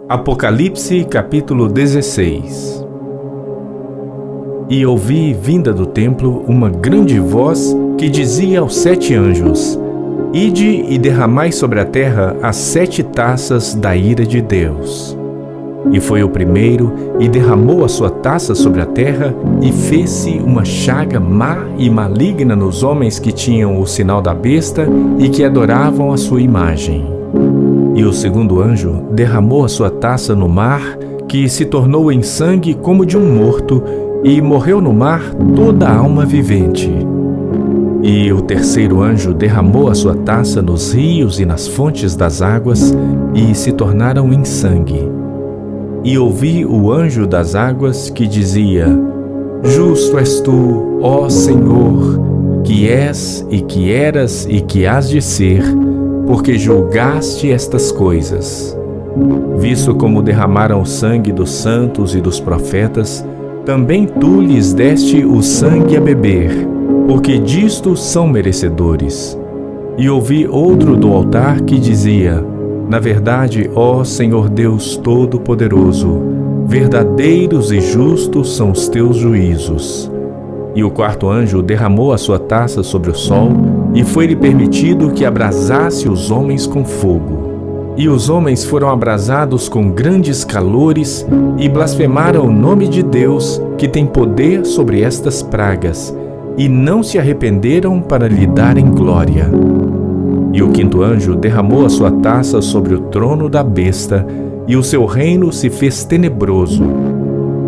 Apocalipse capítulo 16. E ouvi vinda do templo uma grande voz que dizia aos 7 anjos: Ide e derramai sobre a terra as 7 taças da ira de Deus. E foi o primeiro e derramou a sua taça sobre a terra, e fez-se uma chaga má e maligna nos homens que tinham o sinal da besta e que adoravam a sua imagem. E o segundo anjo derramou a sua taça no mar, que se tornou em sangue como de um morto, e morreu no mar toda a alma vivente. E o terceiro anjo derramou a sua taça nos rios e nas fontes das águas, e se tornaram em sangue. E ouvi o anjo das águas que dizia: Justo és tu, ó Senhor, que és e que eras e que hás de ser, porque julgaste estas coisas. Visto como derramaram o sangue dos santos e dos profetas, também tu lhes deste o sangue a beber, porque disto são merecedores. E ouvi outro do altar que dizia: Na verdade, ó Senhor Deus Todo-Poderoso, verdadeiros e justos são os teus juízos. E o quarto anjo derramou a sua taça sobre o sol, e foi-lhe permitido que abrasasse os homens com fogo. E os homens foram abrasados com grandes calores, e blasfemaram o nome de Deus, que tem poder sobre estas pragas, e não se arrependeram para lhe darem glória. E o quinto anjo derramou a sua taça sobre o trono da besta, e o seu reino se fez tenebroso.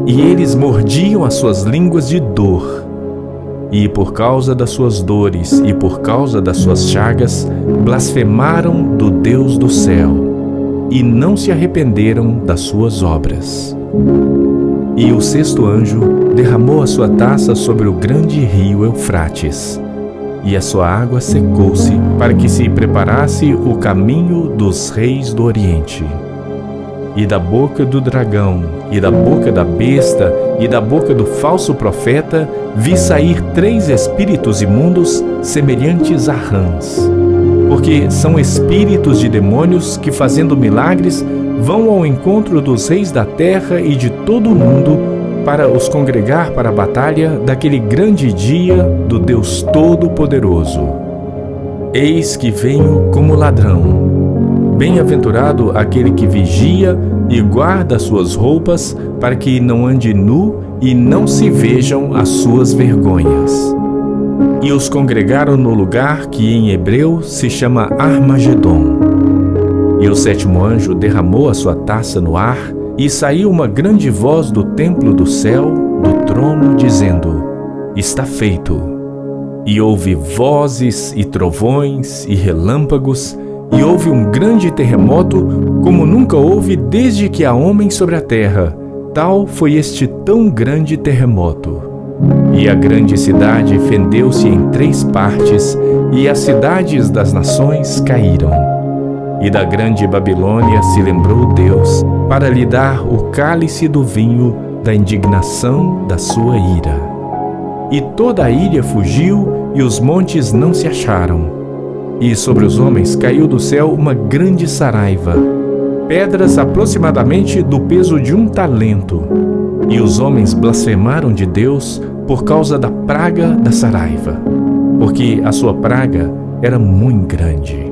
E eles mordiam as suas línguas de dor. E por causa das suas dores e por causa das suas chagas, blasfemaram do Deus do céu, e não se arrependeram das suas obras. E o sexto anjo derramou a sua taça sobre o grande rio Eufrates, e a sua água secou-se, para que se preparasse o caminho dos reis do Oriente. E da boca do dragão, e da boca da besta, e da boca do falso profeta, vi sair 3 espíritos imundos, semelhantes a rãs. Porque são espíritos de demônios que, fazendo milagres, vão ao encontro dos reis da terra e de todo o mundo, para os congregar para a batalha daquele grande dia do Deus Todo-Poderoso. Eis que venho como ladrão. Bem-aventurado aquele que vigia e guarda suas roupas, para que não ande nu e não se vejam as suas vergonhas. E os congregaram no lugar que em hebreu se chama Armagedon. E o sétimo anjo derramou a sua taça no ar, e saiu uma grande voz do templo do céu, do trono, dizendo: Está feito. E houve vozes e trovões e relâmpagos, e houve um grande terremoto, como nunca houve desde que há homem sobre a terra. Tal foi este tão grande terremoto. E a grande cidade fendeu-se em 3 partes, e as cidades das nações caíram. E da grande Babilônia se lembrou Deus, para lhe dar o cálice do vinho da indignação da sua ira. E toda a ilha fugiu, e os montes não se acharam. E sobre os homens caiu do céu uma grande saraiva, pedras aproximadamente do peso de 1 talento. E os homens blasfemaram de Deus por causa da praga da saraiva, porque a sua praga era muito grande.